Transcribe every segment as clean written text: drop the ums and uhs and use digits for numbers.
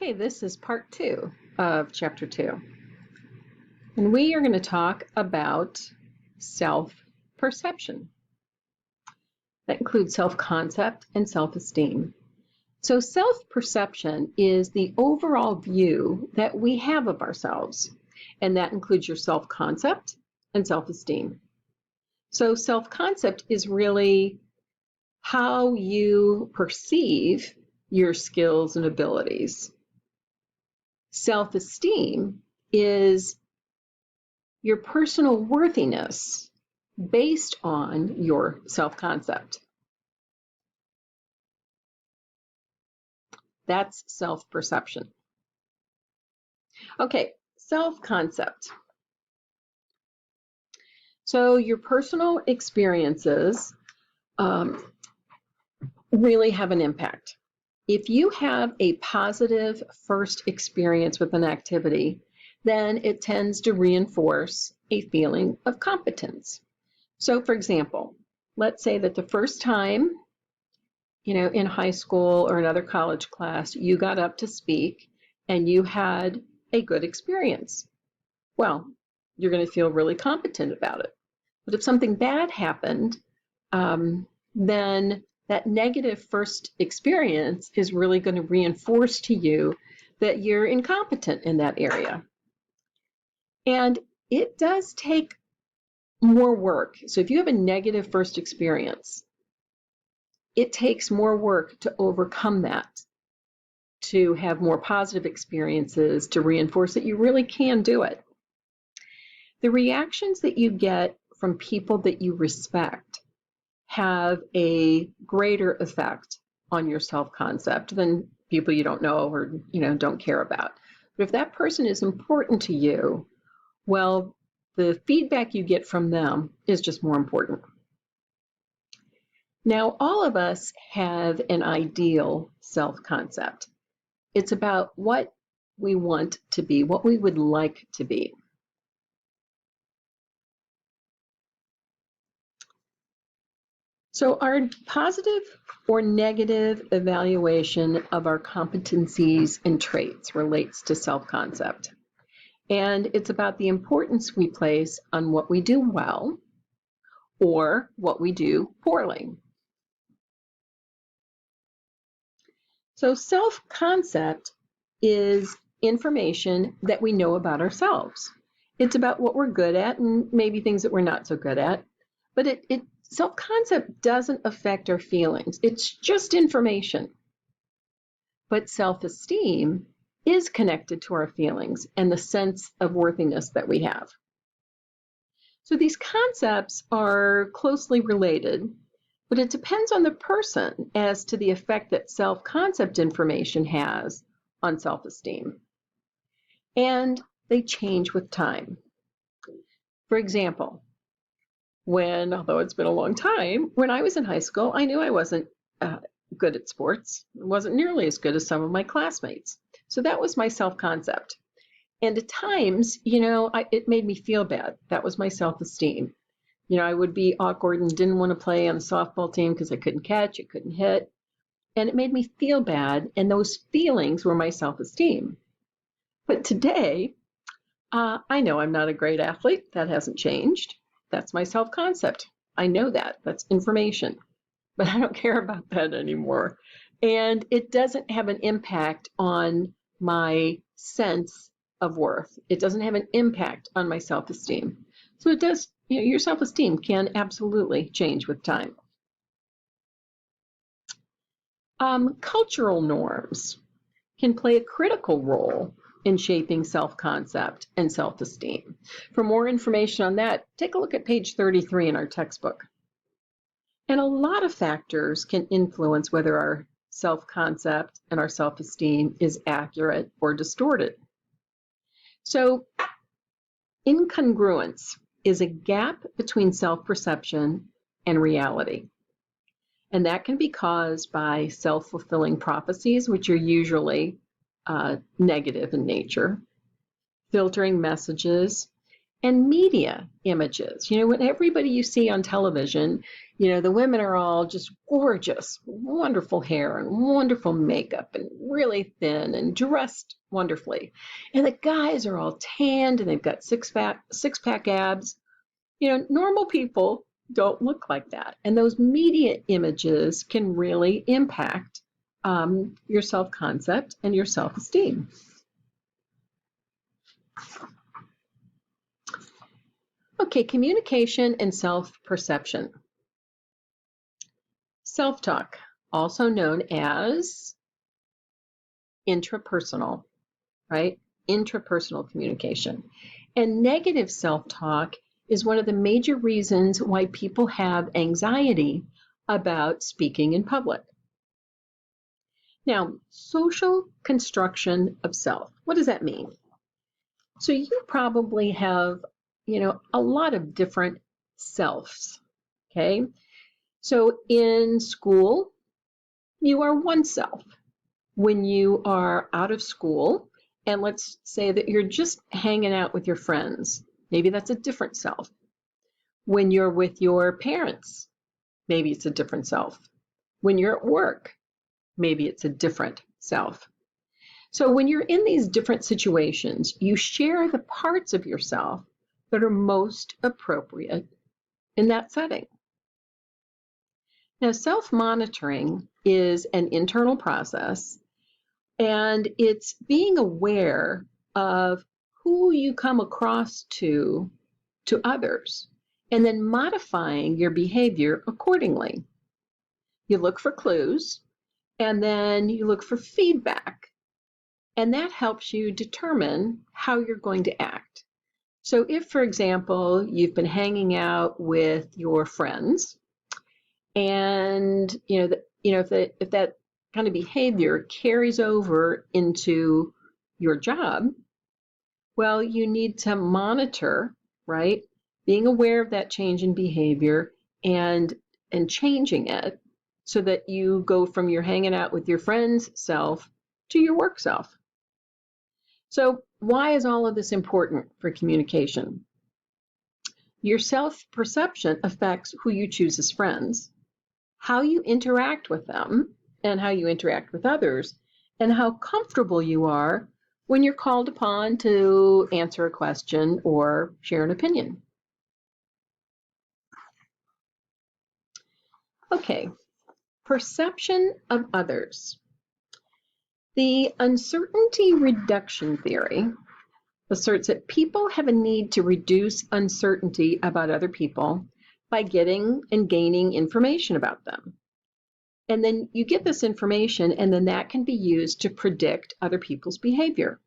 Okay, this is part 2 of chapter 2. And we are going to talk about self-perception. That includes self-concept and self-esteem. So self-perception is the overall view that we have of ourselves, and that includes your self-concept and self-esteem. So self-concept is really how you perceive your skills and abilities. Self-esteem is your personal worthiness based on your self-concept. That's self-perception. Okay, self-concept. So your personal experiences really have an impact. If you have a positive first experience with an activity, then it tends to reinforce a feeling of competence. So for example, let's say that the first time, in high school or another college class, you got up to speak and you had a good experience. Well, you're going to feel really competent about it. But if something bad happened, then that negative first experience is really going to reinforce to you that you're incompetent in that area. And it does take more work. So if you have a negative first experience, it takes more work to overcome that, to have more positive experiences, to reinforce that you really can do it. The reactions that you get from people that you respect have a greater effect on your self-concept than people you don't know or don't care about. But if that person is important to you, well, the feedback you get from them is just more important. Now, all of us have an ideal self-concept. It's about what we want to be, what we would like to be. So our positive or negative evaluation of our competencies and traits relates to self-concept. And it's about the importance we place on what we do well or what we do poorly. So self-concept is information that we know about ourselves. It's about what we're good at and maybe things that we're not so good at. But self-concept doesn't affect our feelings. It's just information. But self-esteem is connected to our feelings and the sense of worthiness that we have. So these concepts are closely related, but it depends on the person as to the effect that self-concept information has on self-esteem. And they change with time. For example, although it's been a long time, when I was in high school, I knew I wasn't good at sports. I wasn't nearly as good as some of my classmates. So that was my self-concept. And at times, it made me feel bad. That was my self-esteem. I would be awkward and didn't want to play on the softball team because I couldn't catch, I couldn't hit. And it made me feel bad, and those feelings were my self-esteem. But today, I know I'm not a great athlete. That hasn't changed. That's my self-concept. I know that. That's information. But I don't care about that anymore. And it doesn't have an impact on my sense of worth. It doesn't have an impact on my self-esteem. So it does, your self-esteem can absolutely change with time. Cultural norms can play a critical role in shaping self-concept and self-esteem. For more information on that, take a look at page 33 in our textbook. And a lot of factors can influence whether our self-concept and our self-esteem is accurate or distorted. So, incongruence is a gap between self-perception and reality. And that can be caused by self-fulfilling prophecies, which are usually negative in nature, filtering messages, and media images. When everybody you see on television, the women are all just gorgeous, wonderful hair and wonderful makeup and really thin and dressed wonderfully. And the guys are all tanned and they've got six-pack abs. Normal people don't look like that. And those media images can really impact your self-concept and your self-esteem. Okay, communication and self-perception. Self-talk, also known as intrapersonal, right? Intrapersonal communication. And negative self-talk is one of the major reasons why people have anxiety about speaking in public. Now, social construction of self. What does that mean? So you probably have, a lot of different selves, okay? So in school, you are one self. When you are out of school, and let's say that you're just hanging out with your friends, maybe that's a different self. When you're with your parents, maybe it's a different self. When you're at work, maybe it's a different self. So when you're in these different situations, you share the parts of yourself that are most appropriate in that setting. Now, self-monitoring is an internal process, and it's being aware of who you come across to others, and then modifying your behavior accordingly. You look for clues, and then you look for feedback, and that helps you determine how you're going to act. So if, for example, you've been hanging out with your friends, and if that kind of behavior carries over into your job, well, you need to monitor, right? Being aware of that change in behavior and changing it so that you go from your hanging out with your friends self to your work self. So why is all of this important for communication? Your self-perception affects who you choose as friends, how you interact with them, and how you interact with others, and how comfortable you are when you're called upon to answer a question or share an opinion. Okay, perception of others. The uncertainty reduction theory asserts that people have a need to reduce uncertainty about other people by getting and gaining information about them. And then you get this information, and then that can be used to predict other people's behavior.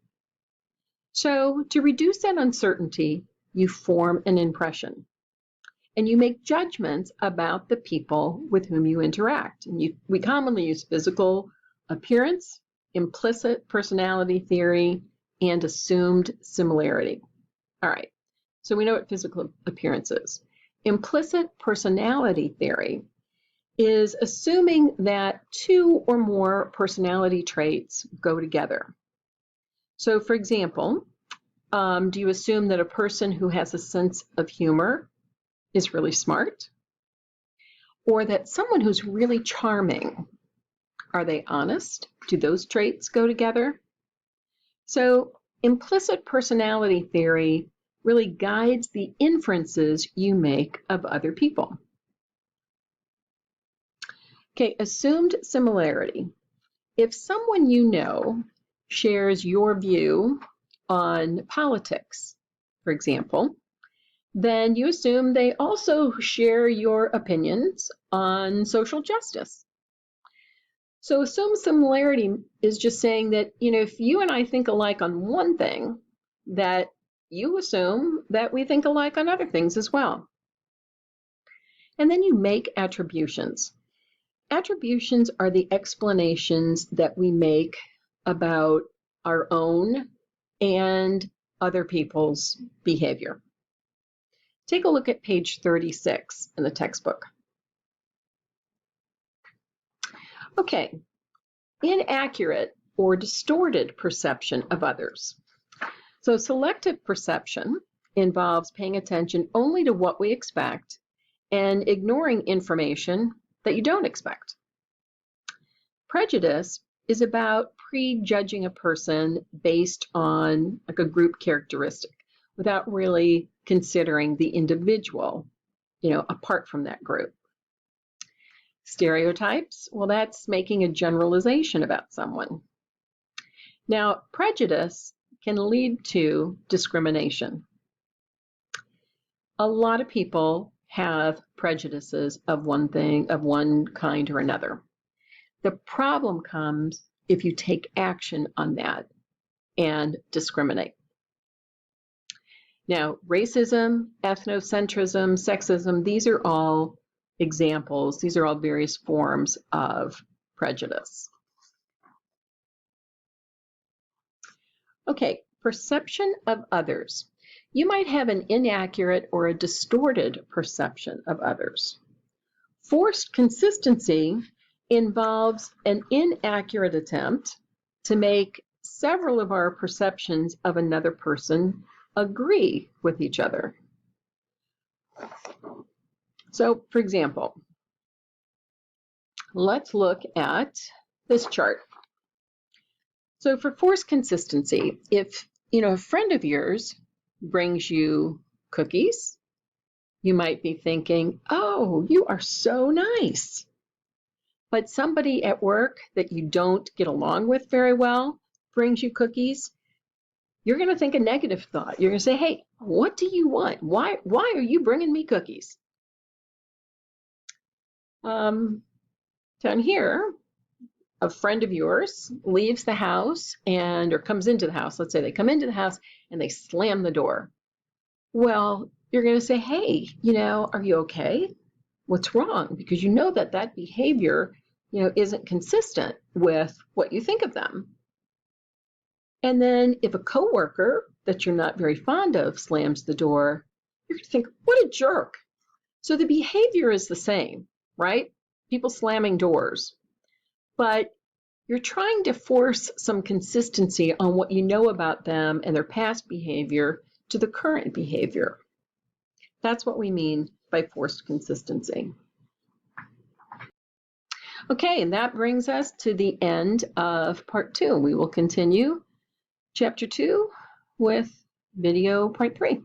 So to reduce that uncertainty, you form an impression, and you make judgments about the people with whom you interact. And we commonly use physical appearance, implicit personality theory, and assumed similarity. All right, so we know what physical appearance is. Implicit personality theory is assuming that two or more personality traits go together. So for example, do you assume that a person who has a sense of humor is really smart? Or that someone who's really charming, are they honest? Do those traits go together? So implicit personality theory really guides the inferences you make of other people. Okay, assumed similarity. If someone you know shares your view on politics, for example, then you assume they also share your opinions on social justice. So assumed similarity is just saying that, if you and I think alike on one thing, that you assume that we think alike on other things as well. And then you make attributions. Attributions are the explanations that we make about our own and other people's behavior. Take a look at page 36 in the textbook. Okay, inaccurate or distorted perception of others. So selective perception involves paying attention only to what we expect and ignoring information that you don't expect. Prejudice is about prejudging a person based on like a group characteristic without really considering the individual, apart from that group. Stereotypes, well, that's making a generalization about someone. Now, prejudice can lead to discrimination. A lot of people have prejudices of one kind or another. The problem comes if you take action on that and discriminate. Now, racism, ethnocentrism, sexism, these are all examples. These are all various forms of prejudice. Okay, perception of others. You might have an inaccurate or a distorted perception of others. Forced consistency involves an inaccurate attempt to make several of our perceptions of another person agree with each other. So, for example, let's look at this chart. So for forced consistency, if a friend of yours brings you cookies, you might be thinking, oh, you are so nice. But somebody at work that you don't get along with very well brings you cookies, you're going to think a negative thought. You're going to say, hey, what do you want? Why are you bringing me cookies? Down here, a friend of yours leaves the house or comes into the house. Let's say they come into the house and they slam the door. Well, you're going to say, hey, are you okay? What's wrong? Because you know that behavior, isn't consistent with what you think of them. And then if a coworker that you're not very fond of slams the door, you're going to think, what a jerk. So the behavior is the same, right? People slamming doors. But you're trying to force some consistency on what you know about them and their past behavior to the current behavior. That's what we mean by forced consistency. Okay, and that brings us to the end of part 2. We will continue chapter 2 with video part 3.